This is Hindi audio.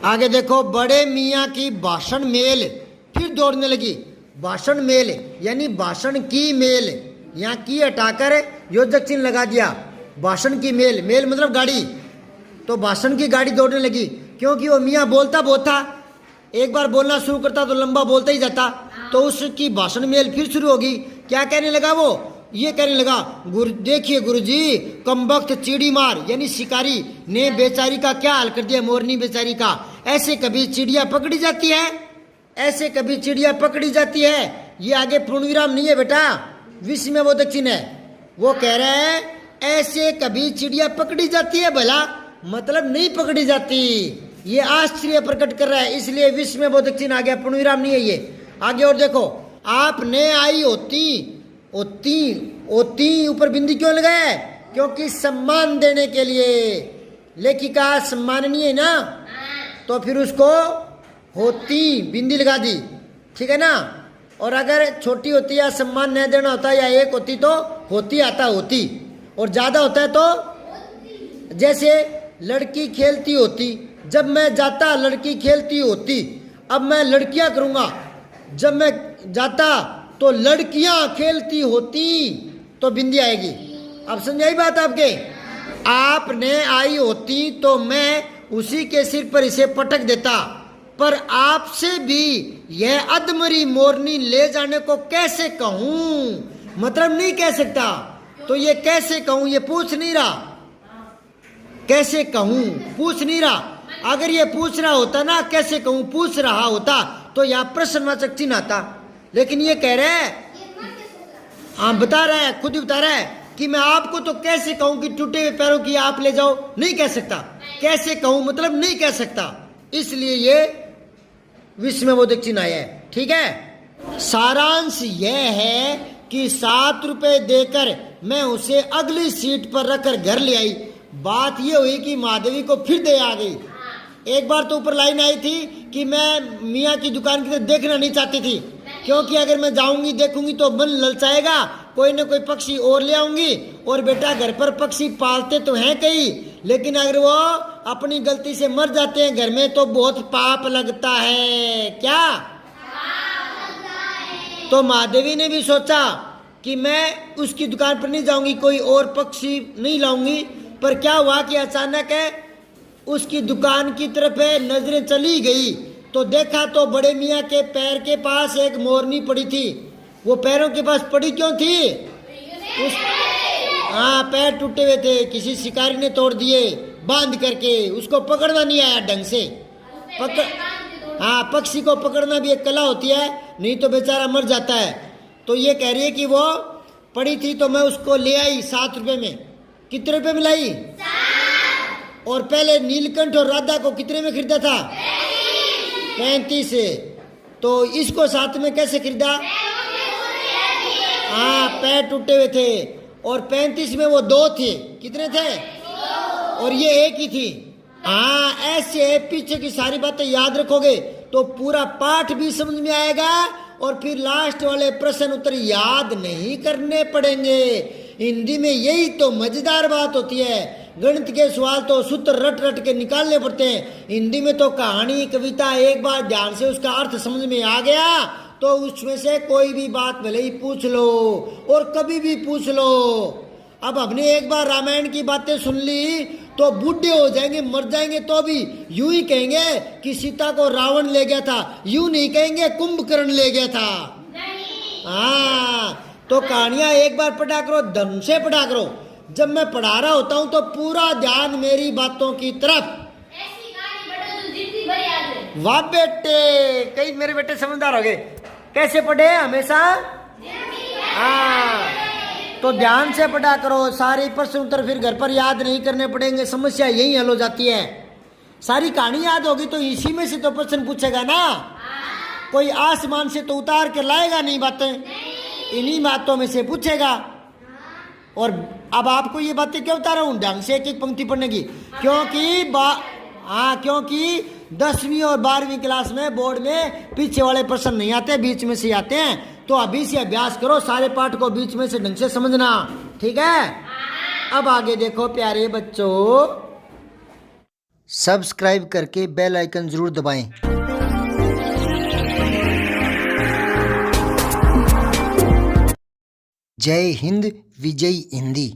आगे देखो, बड़े मियाँ की भाषण मेल फिर दौड़ने लगी। भाषण मेल यानी भाषण की मेल, यहाँ की हटाकर योजक चिन्ह लगा दिया। भाषण की मेल, मेल मतलब गाड़ी, तो भाषण की गाड़ी दौड़ने लगी, क्योंकि वो मियाँ बोलता बहुत था, एक बार बोलना शुरू करता तो लंबा बोलता ही जाता, तो उसकी भाषण मेल फिर शुरू होगी। क्या कहने लगा वो? ये कहने लगा, देखिए गुरुजी, कमबख्त चिड़ी मार यानी शिकारी ने बेचारी का क्या हाल कर दिया, मोरनी बेचारी का। ऐसे कभी चिड़िया पकड़ी जाती है, ऐसे कभी चिड़िया पकड़ी जाती है। ये आगे पूर्णविराम नहीं है बेटा, विश्व में वो दक्षिण है। वो कह रहे हैं ऐसे कभी चिड़िया पकड़ी जाती है, भला मतलब नहीं पकड़ी जाती। ये आश्चर्य प्रकट कर रहा है, इसलिए विश्व में वो दक्षिण आ गया, पूर्णविराम नहीं है ये। आगे और देखो, आपने आई होती, ओती ओती ऊपर बिंदी क्यों लगाया है? क्योंकि सम्मान देने के लिए। लेखिका सम्माननीय है ना, तो फिर उसको होती बिंदी लगा दी, ठीक है ना। और अगर छोटी होती या सम्मान न देना होता या एक होती तो होती आता होती, और ज्यादा होता है तो जैसे लड़की खेलती होती, जब मैं जाता लड़की खेलती होती, अब मैं लड़कियां करूंगा, जब मैं जाता तो लड़कियां खेलती होती, तो बिंदी आएगी। अब समझाई बात आपके? आपने आई होती तो मैं उसी के सिर पर इसे पटक देता, पर आपसे भी यह अधमरी मोरनी ले जाने को कैसे कहूं, मतलब नहीं कह सकता। तो ये कैसे कहूं, ये पूछ नहीं रहा, कैसे कहूं पूछ नहीं रहा। अगर ये पूछ रहा होता ना, कैसे कहूं पूछ रहा होता, तो यहाँ प्रश्नवाचक चिन्ह आता। लेकिन ये कह रहे हैं, हाँ बता रहा है, खुद ही बता रहा है कि मैं आपको तो कैसे कहूं कि टूटे हुए पैरों की आप ले जाओ, नहीं कह सकता। कैसे कहूं मतलब नहीं कह सकता, इसलिए ये विश्व में वो दक्षिण आया है, ठीक है। सारांश यह है कि 7 रुपए देकर मैं उसे अगली सीट पर रखकर घर ले आई। बात ये हुई कि माधवी को फिर दे आ गई। एक बार तो ऊपर लाइन आई थी कि मैं मियाँ की दुकान की तरफ देखना नहीं चाहती थी, क्योंकि अगर मैं जाऊंगी देखूंगी तो मन ललचाएगा, कोई ना कोई पक्षी और ले आऊंगी। और बेटा घर पर पक्षी पालते तो हैं कई, लेकिन अगर वो अपनी गलती से मर जाते हैं घर में तो बहुत पाप लगता है। क्या तो माधवी ने भी सोचा कि मैं उसकी दुकान पर नहीं जाऊंगी, कोई और पक्षी नहीं लाऊंगी। पर क्या हुआ कि अचानक उसकी दुकान की तरफ नजरें चली गई, तो देखा तो बड़े मियाँ के पैर के पास एक मोरनी पड़ी थी। वो पैरों के पास पड़ी क्यों थी? हाँ, पैर टूटे हुए थे, किसी शिकारी ने तोड़ दिए बांध करके, उसको पकड़ना नहीं आया ढंग से। हाँ, पक्षी को पकड़ना भी एक कला होती है, नहीं तो बेचारा मर जाता है। तो ये कह रही है कि वो पड़ी थी तो मैं उसको ले आई 7 रुपए में। कितने रुपए में लाई? 7। और पहले नीलकंठ और राधा को कितने में खरीदा था? 35 से। तो इसको 7 में कैसे खरीदा? हाँ, पैर टूटे हुए थे, और 35 में वो 2 थे। कितने थे? और ये एक ही थी। हाँ, ऐसे पीछे की सारी बातें याद रखोगे तो पूरा पाठ भी समझ में आएगा, और फिर लास्ट वाले प्रश्न उत्तर याद नहीं करने पड़ेंगे। हिंदी में यही तो मजेदार बात होती है। गणित के सवाल तो सूत्र रट रट के निकालने पड़ते हैं, हिंदी में तो कहानी कविता एक बार ध्यान से उसका अर्थ समझ में आ गया तो उसमें से कोई भी बात भले ही पूछ लो और कभी भी पूछ लो। अब हमने एक बार रामायण की बातें सुन ली तो बूढ़े हो जाएंगे, मर जाएंगे तो भी यूं ही कहेंगे कि सीता को रावण ले गया था, यूं नहीं कहेंगे कुंभकर्ण ले गया था। हाँ, तो कहानियां एक बार पढ़ा करो, ढंग से पढ़ा करो। जब मैं पढ़ा रहा होता हूं तो पूरा ध्यान मेरी बातों की तरफ। वाह बेटे, कई मेरे बेटे समझदार हो गए। कैसे पढ़े? हमेशा हाँ, तो ध्यान से पढ़ा करो। सारे प्रश्न उत्तर फिर घर पर याद नहीं करने पड़ेंगे, समस्या यही हल हो जाती है। सारी कहानी याद होगी तो इसी में से तो प्रश्न पूछेगा ना, कोई आसमान से तो उतार के लाएगा नहीं बातें, इन्हीं बातों में से पूछेगा। और अब आपको ये बातें क्यों बता रहा हूँ ढंग से एक एक पंक्ति पढ़ने की, क्योंकि 10वीं और 12वीं क्लास में बोर्ड में पीछे वाले प्रश्न नहीं आते, बीच में से आते हैं। तो अभी से अभ्यास करो, सारे पाठ को बीच में से ढंग से समझना, ठीक है। अब आगे देखो प्यारे बच्चों, सब्सक्राइब करके बेल आइकन ज़रूर दबाएं। जय हिंद, विजय हिंदी।